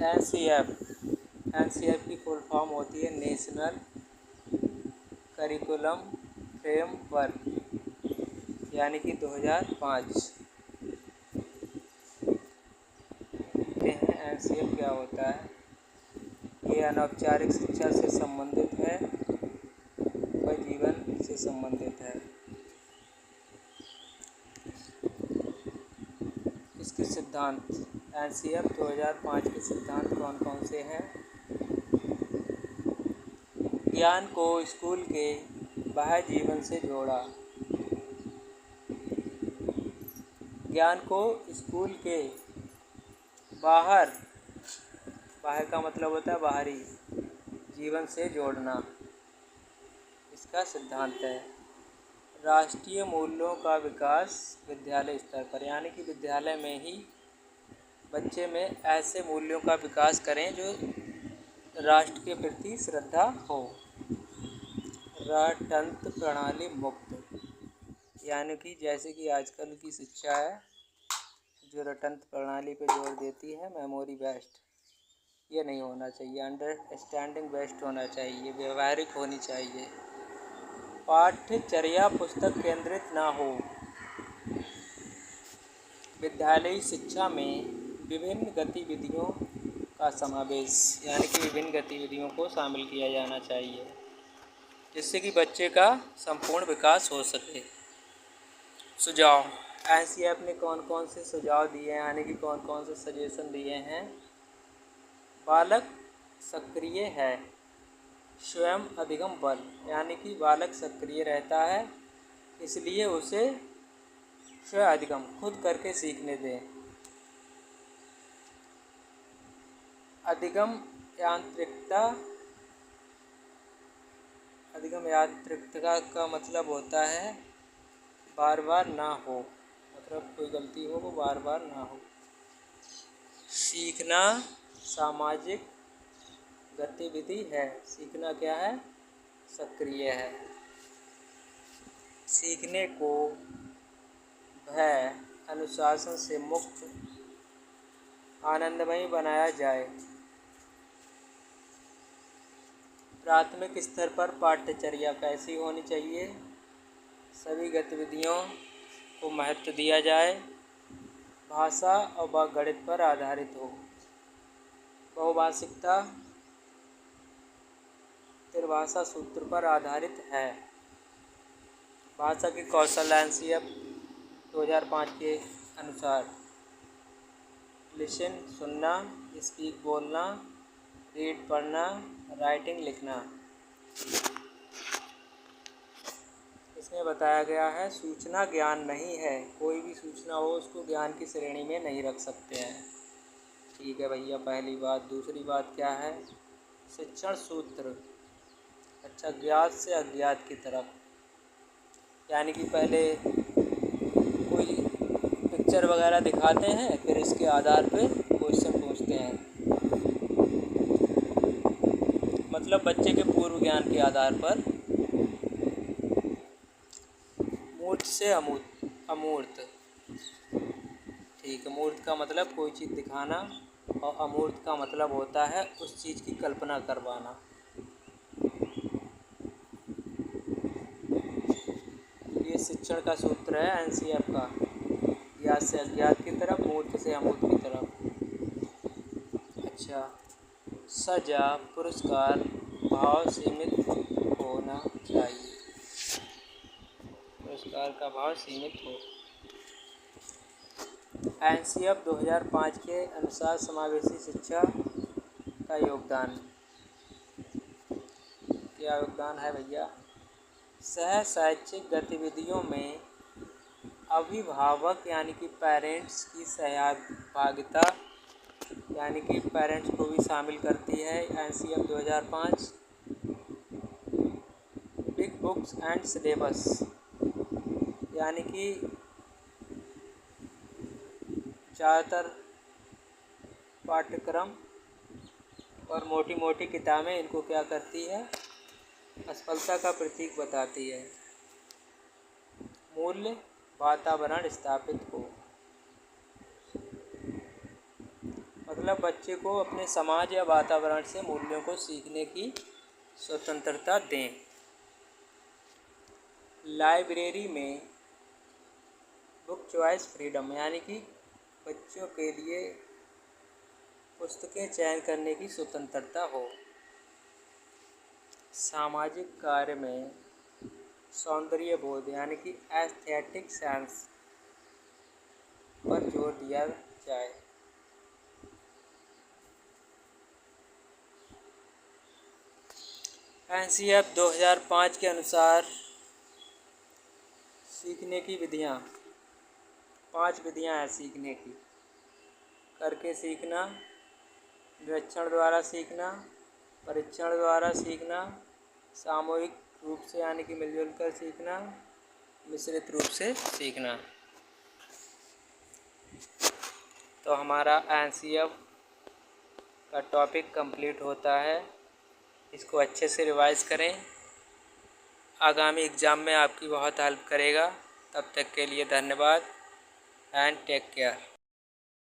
NCF की full form होती है नेशनल करिकुलम फ्रेमवर्क, यानी कि 2005। देखते हैं एनसीएफ क्या होता है। ये अनौपचारिक शिक्षा से संबंधित है व जीवन से संबंधित है। इसके सिद्धांत, एनसीएफ 2005 के सिद्धांत कौन कौन से हैं? ज्ञान को स्कूल के बाह्य जीवन से जोड़ा। ज्ञान को स्कूल के बाहर का मतलब होता है बाहरी जीवन से जोड़ना, इसका सिद्धांत है। राष्ट्रीय मूल्यों का विकास विद्यालय स्तर पर, यानी कि विद्यालय में ही बच्चे में ऐसे मूल्यों का विकास करें जो राष्ट्र के प्रति श्रद्धा हो। रटंत्र प्रणाली मुक्त, यानी कि जैसे कि आजकल की शिक्षा है जो रटंत्र प्रणाली पर जोर देती है, मेमोरी बेस्ड, ये नहीं होना चाहिए। अंडरस्टैंडिंग बेस्ड होना चाहिए, व्यवहारिक होनी चाहिए। पाठ्यचर्या पुस्तक केंद्रित ना हो। विद्यालयी शिक्षा में विभिन्न गतिविधियों का समावेश, यानी कि विभिन्न गतिविधियों को शामिल किया जाना चाहिए जिससे कि बच्चे का संपूर्ण विकास हो सके। सुझाव, एनसीएफ ने कौन कौन से सुझाव दिए हैं, यानी कि कौन कौन से सजेशन दिए हैं? बालक सक्रिय है, स्वयं अधिगम बल, यानी कि बालक सक्रिय रहता है इसलिए उसे स्वयं अधिगम खुद करके सीखने दें। अधिगम यांत्रिकता का मतलब होता है बार बार ना हो, मतलब कोई गलती हो वो बार बार ना हो। सीखना सामाजिक गतिविधि है, सीखना क्या है? सक्रिय है। सीखने को भय अनुशासन से मुक्त आनंदमयी बनाया जाए। प्राथमिक स्तर पर पाठ्यचर्या कैसी होनी चाहिए? सभी गतिविधियों को महत्व दिया जाए, भाषा और गणित पर आधारित हो। बहुभाषिकता त्रिभाषा सूत्र पर आधारित है। भाषा के कौशल एनसीएफ 2005 के अनुसार लिसन सुनना, स्पीक बोलना, रीड पढ़ना, राइटिंग लिखना। इसमें बताया गया है सूचना ज्ञान नहीं है, कोई भी सूचना हो उसको ज्ञान की श्रेणी में नहीं रख सकते हैं। ठीक है भैया, पहली बात। दूसरी बात क्या है? शिक्षण सूत्र, अच्छा, ज्ञात से अज्ञात की तरफ, यानी कि पहले कोई पिक्चर वगैरह दिखाते हैं फिर इसके आधार पे क्वेश्चन पूछते हैं, मतलब बच्चे के पूर्व ज्ञान के आधार पर। मूर्त से अमूर्त, ठीक है। मूर्त का मतलब कोई चीज़ दिखाना और अमूर्त का मतलब होता है उस चीज़ की कल्पना करवाना। ये शिक्षण का सूत्र है एनसीएफ का, ज्ञात से अज्ञात की तरफ, मूर्त से अमूर्त की तरफ। अच्छा, सजा पुरस्कार भाव सीमित होना चाहिए, पुरस्कार का भाव सीमित हो। एनसीएफ 2005 के अनुसार समावेशी शिक्षा का योगदान, क्या योगदान है भैया? सह शैक्षिक गतिविधियों में अभिभावक यानी कि पेरेंट्स की सहभागिता, यानी कि पेरेंट्स को भी शामिल करती है NCF 2005। Big books and syllabus, यानी कि ज़्यादातर पाठ्यक्रम और मोटी मोटी किताबें इनको क्या करती है? असफलता का प्रतीक बताती है। मूल्य वातावरण स्थापित हो, मतलब बच्चे को अपने समाज या वातावरण से मूल्यों को सीखने की स्वतंत्रता दें। लाइब्रेरी में बुक चॉइस फ्रीडम, यानी कि बच्चों के लिए पुस्तकें चयन करने की स्वतंत्रता हो। सामाजिक कार्य में सौंदर्य बोध, यानी कि एस्थेटिक सेंस पर जोर दिया जाए। एनसीएफ 2005 के अनुसार सीखने की विधियाँ, 5 विधियाँ हैं सीखने की। करके सीखना, निरीक्षण द्वारा सीखना, परीक्षण द्वारा सीखना, सामूहिक रूप से यानी कि मिलजुल कर सीखना, मिश्रित रूप से सीखना। तो हमारा एनसीएफ का टॉपिक कंप्लीट होता है। इसको अच्छे से रिवाइज़ करें, आगामी एग्ज़ाम में आपकी बहुत हेल्प करेगा। तब तक के लिए धन्यवाद एंड टेक केयर।